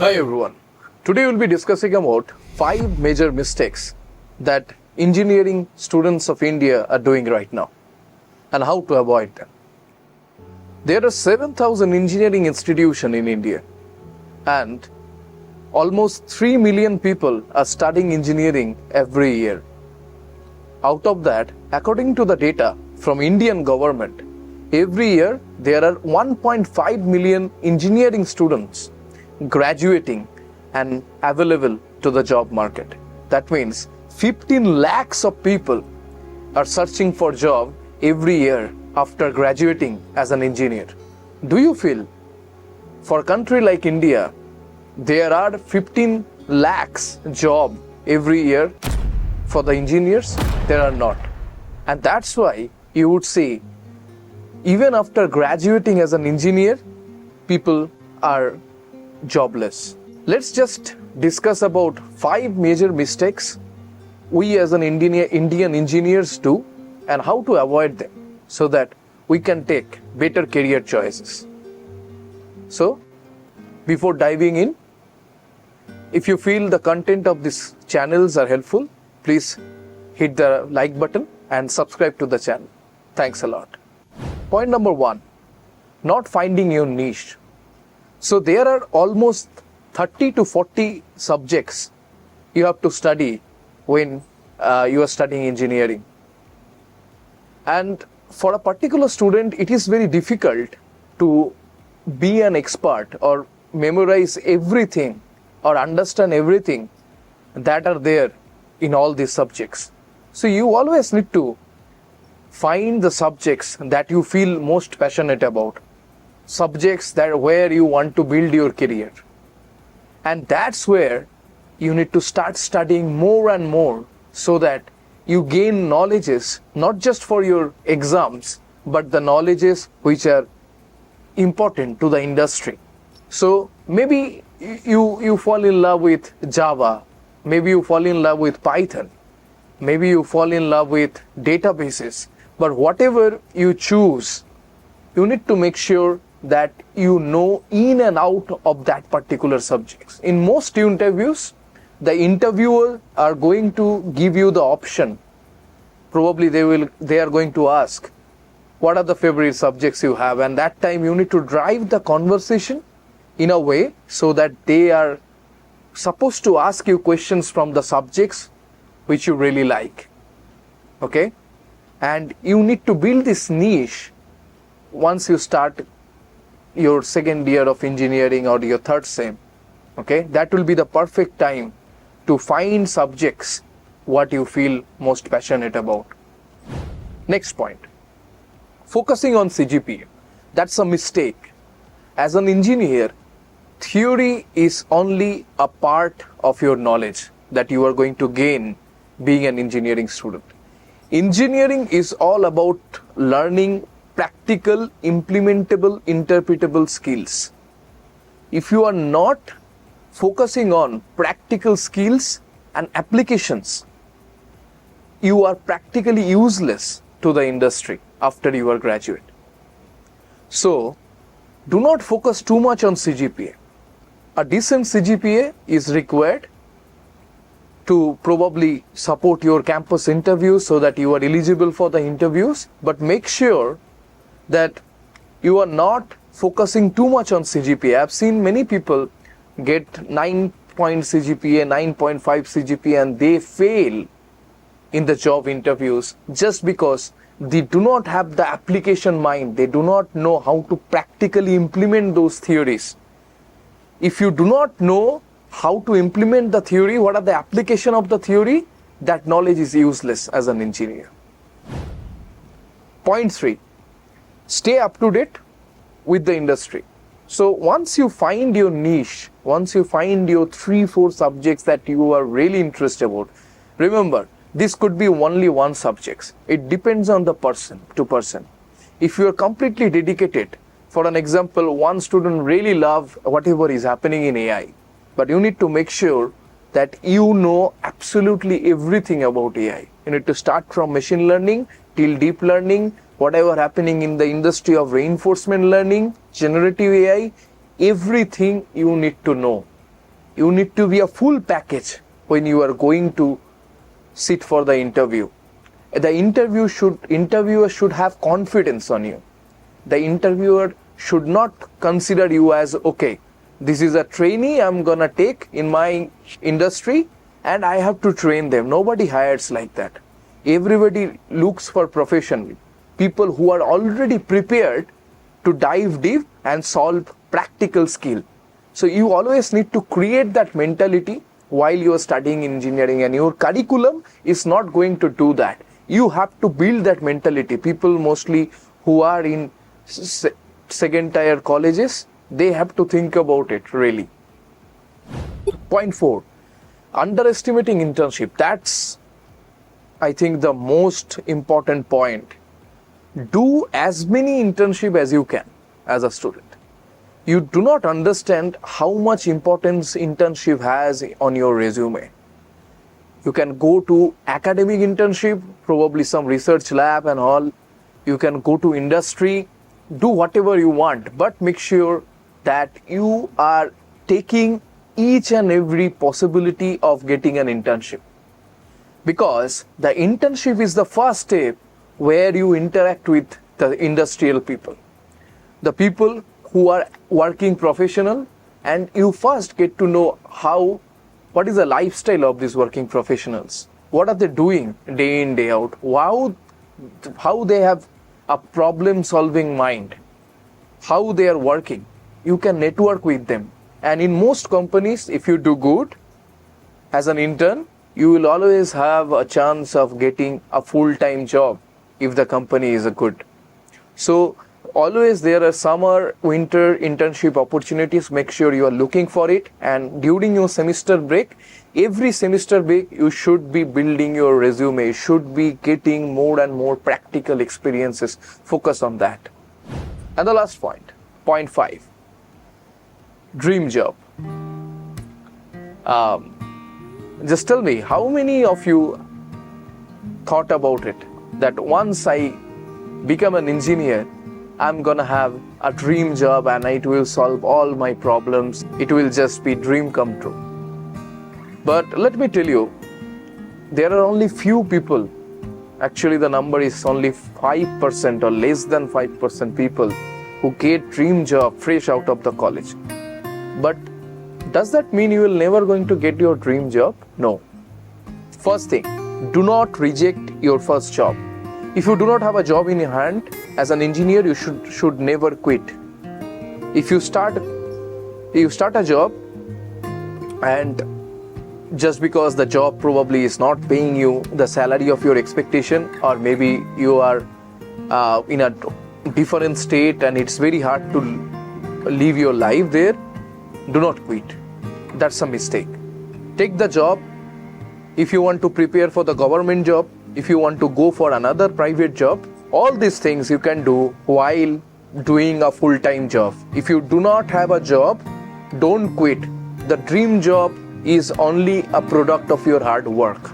Hi everyone. Today we'll be discussing about 5 major mistakes that engineering students of India are doing right now and how to avoid them. There are 7,000 engineering institutions in India and almost 3 million people are studying engineering every year. Out of that, according to the data from Indian government, every year there are 1.5 million engineering students graduating and available to the job market. That means 15 lakhs of people are searching for job every year after graduating as an engineer. Do you feel for a country like India, there are 15 lakhs job every year for the engineers? There are not. And that's why you would see even after graduating as an engineer, people are jobless. Let's just discuss about 5 major mistakes we as an Indian engineers do and how to avoid them so that we can take better career choices. So, before diving in, if you feel the content of these channels are helpful, please hit the like button and subscribe to the channel. Thanks a lot. Point number 1, not finding your niche. So there are almost 30 to 40 subjects you have to study when you are studying engineering. And for a particular student, it is very difficult to be an expert or memorize everything or understand everything that are there in all these subjects. So you always need to find the subjects that you feel most passionate about. Subjects that where you want to build your career, and that's where you need to start studying more and more so that you gain knowledges not just for your exams but the knowledges which are important to the industry. So maybe you fall in love with Java, maybe you fall in love with Python, maybe you fall in love with databases, but whatever you choose, you need to make sure that you know in and out of that particular subjects. In most interviews, the interviewer are going to give you the option. Probably they are going to ask, what are the favorite subjects you have? And that time you need to drive the conversation in a way so that they are supposed to ask you questions from the subjects which you really like. Okay? And you need to build this niche once you start your second year of engineering or your third sem. Okay, that will be the perfect time to find subjects what you feel most passionate about. Next point, focusing on CGPA. That's a mistake. As an engineer, theory is only a part of your knowledge that you are going to gain being an engineering student. Engineering is all about learning practical, implementable, interpretable skills. If you are not focusing on practical skills and applications, you are practically useless to the industry after you are graduate. So, do not focus too much on CGPA. A decent CGPA is required to probably support your campus interviews so that you are eligible for the interviews, but make sure that you are not focusing too much on CGPA. I've seen many people get 9 point CGPA, 9.5 CGPA and they fail in the job interviews just because they do not have the application mind. They do not know how to practically implement those theories. If you do not know how to implement the theory, what are the application of the theory, that knowledge is useless as an engineer. Point 3. Stay up to date with the industry. So once you find your niche, once you find your 3-4 subjects that you are really interested about, remember, this could be only one subject. It depends on the person to person. If you are completely dedicated, for an example, one student really love whatever is happening in AI, but you need to make sure that you know absolutely everything about AI. You need to start from machine learning till deep learning, whatever happening in the industry of reinforcement learning, generative AI, everything you need to know You need to be a full package when you are going to sit for the interview. The interviewer should have confidence on you. The interviewer should not consider you as, okay, this is a trainee I'm gonna take in my industry and I have to train them. Nobody hires like that. Everybody looks for professional people who are already prepared to dive deep and solve practical skill. So you always need to create that mentality while you are studying engineering, and your curriculum is not going to do that. You have to build that mentality. People mostly who are in second tier colleges, they have to think about it really. Point 4, underestimating internship. That's, I think, the most important point. Do as many internship as you can as a student. You do not understand how much importance internship has on your resume. You can go to academic internship, probably some research lab and all. You can go to industry, do whatever you want, but make sure that you are taking each and every possibility of getting an internship. Because the internship is the first step where you interact with the industrial people, the people who are working professional, and you first get to know what is the lifestyle of these working professionals, what are they doing day in day out, how they have a problem solving mind, how they are working. You can network with them, and in most companies, if you do good as an intern, you will always have a chance of getting a full-time job if the company is good. So always there are summer, winter internship opportunities. Make sure you are looking for it, and during your semester break, every semester break, you should be building your resume, you should be getting more and more practical experiences. Focus on that. And the last point, point 5, dream job. Just tell me, how many of you thought about it, that once I become an engineer, I'm gonna have a dream job and it will solve all my problems. It will just be dream come true. But let me tell you, there are only few people, actually the number is only 5% or less than 5% people who get dream job fresh out of the college. But does that mean you will never going to get your dream job? No. First thing, do not reject your first job. If you do not have a job in your hand as an engineer, you should never quit. If you start a job, and just because the job probably is not paying you the salary of your expectation, or maybe you are in a different state and it's very hard to live your life there, do not quit. That's a mistake. Take the job. If you want to prepare for the government job, if you want to go for another private job, all these things you can do while doing a full-time job. If you do not have a job, don't quit. The dream job is only a product of your hard work.